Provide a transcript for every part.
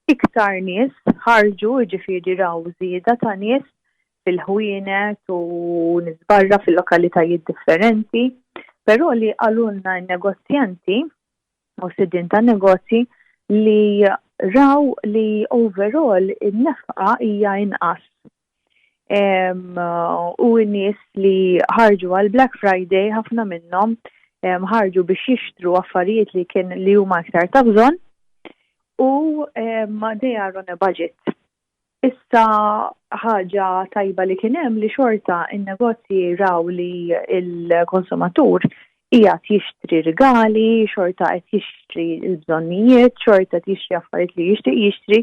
iktar nies ħarġu ġifieri raw żieda ta' nies fil-ħwienet u nisbarra fil-lokalitajiet differenti, però li għalunna n-negozjanti u sidin ta' negozji li raw li overall in-nefqa hija inqas. U n-nies li ħarġu għal Black Friday ħafna minnhom ħarġu biex jixtru affarijiet li huma aktar ta' bżonn u they are on a budget. Issa ħaġa tajba li kien hemm li xorta in-negozji raw li il-konsumatur qiegħed jixtri rigali, xorta qed jixtri l-bżonnijiet, xorta qed jixtri affarijiet li jixtieq jixtri,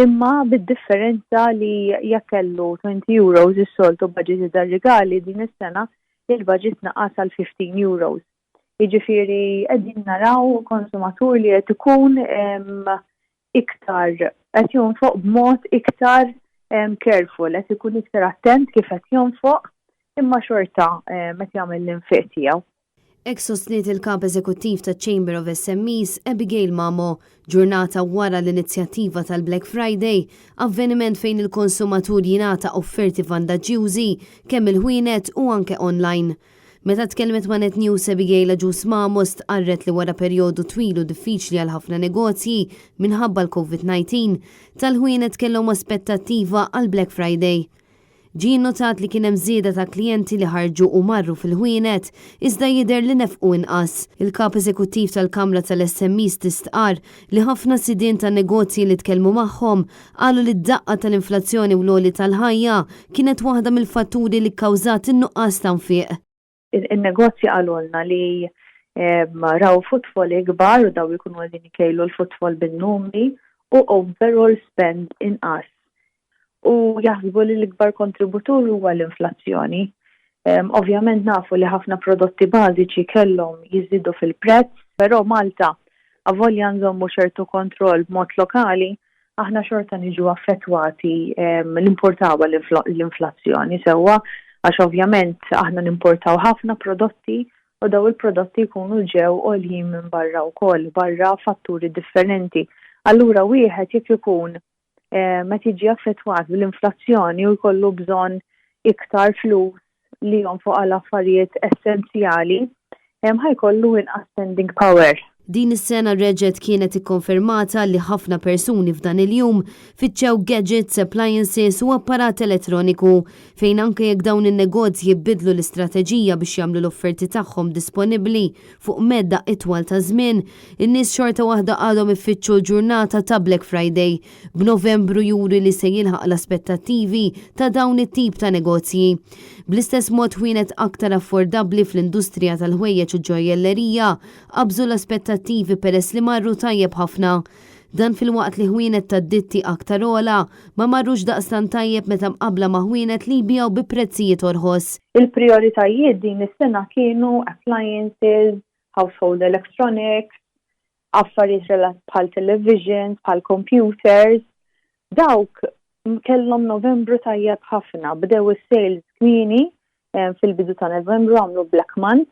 imma bid-differenza li jekk kellu €20 is-soltu budget dar-rigali din is-sena il-budget naqas għal €15. Jiġifieri qegħdin naraw konsumatur li qed ikun iktar qed jonfoq b'mod iktar careful, qed ikun iktar attent kif qed jonfoq imma xorta meta jagħmel l-infiq tiegħu. Ek sostniet il-kap eżekuttiv ta' Chamber of SMEs Abigail Mamo ġurnata wara l-inizjattiva tal-Black Friday, avveniment fejn il-konsumatur jingħata offerti vantaġġjużi kemm il-ħwienet u anke online. Meta tkellmet ma' Net News Abigail Aġus Mamo stqarret li wara perjodu twil u diffiċli għal ħafna negozji minħabba l-COVID-19 tal-ħwienet kellhom aspettattiva għal Black Friday. Ġie notat li kien hemm żieda ta' klijenti li ħarġu u marru fil-ħwienet iżda jidher li nefqu inqas. Il-kap eżekuttiv tal-Kamra tal-SMEs tistqar li ħafna sidien ta' negozji li tkellmu magħhom qalu li d-daqqa tal-inflazzjoni u l-għoli tal-ħajja kienet waħda mill-fatturi li kkawżat in-nuqqas ta' nfiq. In-negozji qalulna li raw footfall ikbar u daw ikunu għadin ikejlu l-footfall bin-numri u overall spend inqas. U jaħsbu li l-ikbar kontributur huwa l-inflazzjoni. Ovvjament nafu li ħafna prodotti bażiċi kellhom jiżidu fil-prezz, però Malta avolja nżommu ċertu kontroll b'mod lokali, aħna xorta niġu affettwati l-importaw l-inflazzjoni sewwa għax ovvjament aħna nimportaw ħafna prodotti u daw il-prodotti jkunu ġew għoljin minn barra wkoll, barra fatturi differenti. Allura wieħed jekk ikun meta jiġi affettwat bil-inflazzjoni u jkollu bżonn iktar flus li jonfoq għal affarijiet essenzjali, ħajkollu inqas spending power. Din is-sena reġgħet kienet ikkonfermata li ħafna persuni f'dan il-jum fitxew gadgets, appliances u apparat elettroniku fejn anke jekk dawn in-negozji jibidlu l-istrateġija biex jagħmlu l-offerti tagħhom disponibbli fuq medda itwal ta' żmien, in-nies xorta waħda għadhom ifittxu l-ġurnata ta' Black Friday b'Novembru juri li se jilħaq l-aspettattivi ta' dawn it-tip ta' negozji. Bl-istess mod ħwienet aktar affordabbli fl-industrija tal-ħwejjeġ u ġorjellerija qabżu l-aspettattivi peress li marru tajjeb ħafna. Dan fil-waqt li ħwienet tad-ditti aktar ola ma marrux daqstan tajjeb meta mqabbla ma' ħwienet li jbijaw bi prezzijiet orħos. Il-prioritajiet din is-sena kienu appliances, household electronics, affarijiet bħal televisions, bħal computers. Dawk kellhom Novembru tajjeb ħafna, bdew is-sales kmieni fil-bidu ta' Novembru għamlu Black Month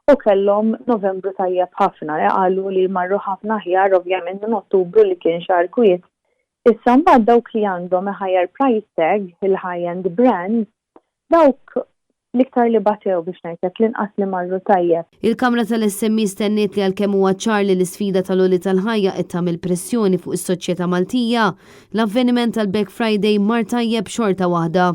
u kellhom Novembru tajjeb ħafna, qalu li marru ħafna ħjar ovvjament minn Ottubru li kien xahar kwiet. Issa mbagħad dawk li għandhom higher price tag, il-high-end brands, dawk l-iktar li batew biex ngħidlek l-inqas li marru tajjeb. Il-Kamra tal-SMEs stenniet li għalkemm huwa ċar li l-isfida tal-għoli tal-ħajja qed tagħmel pressjoni fuq is-soċjetà Maltija, l-avveniment tal-Black Friday mar tajjeb xorta waħda.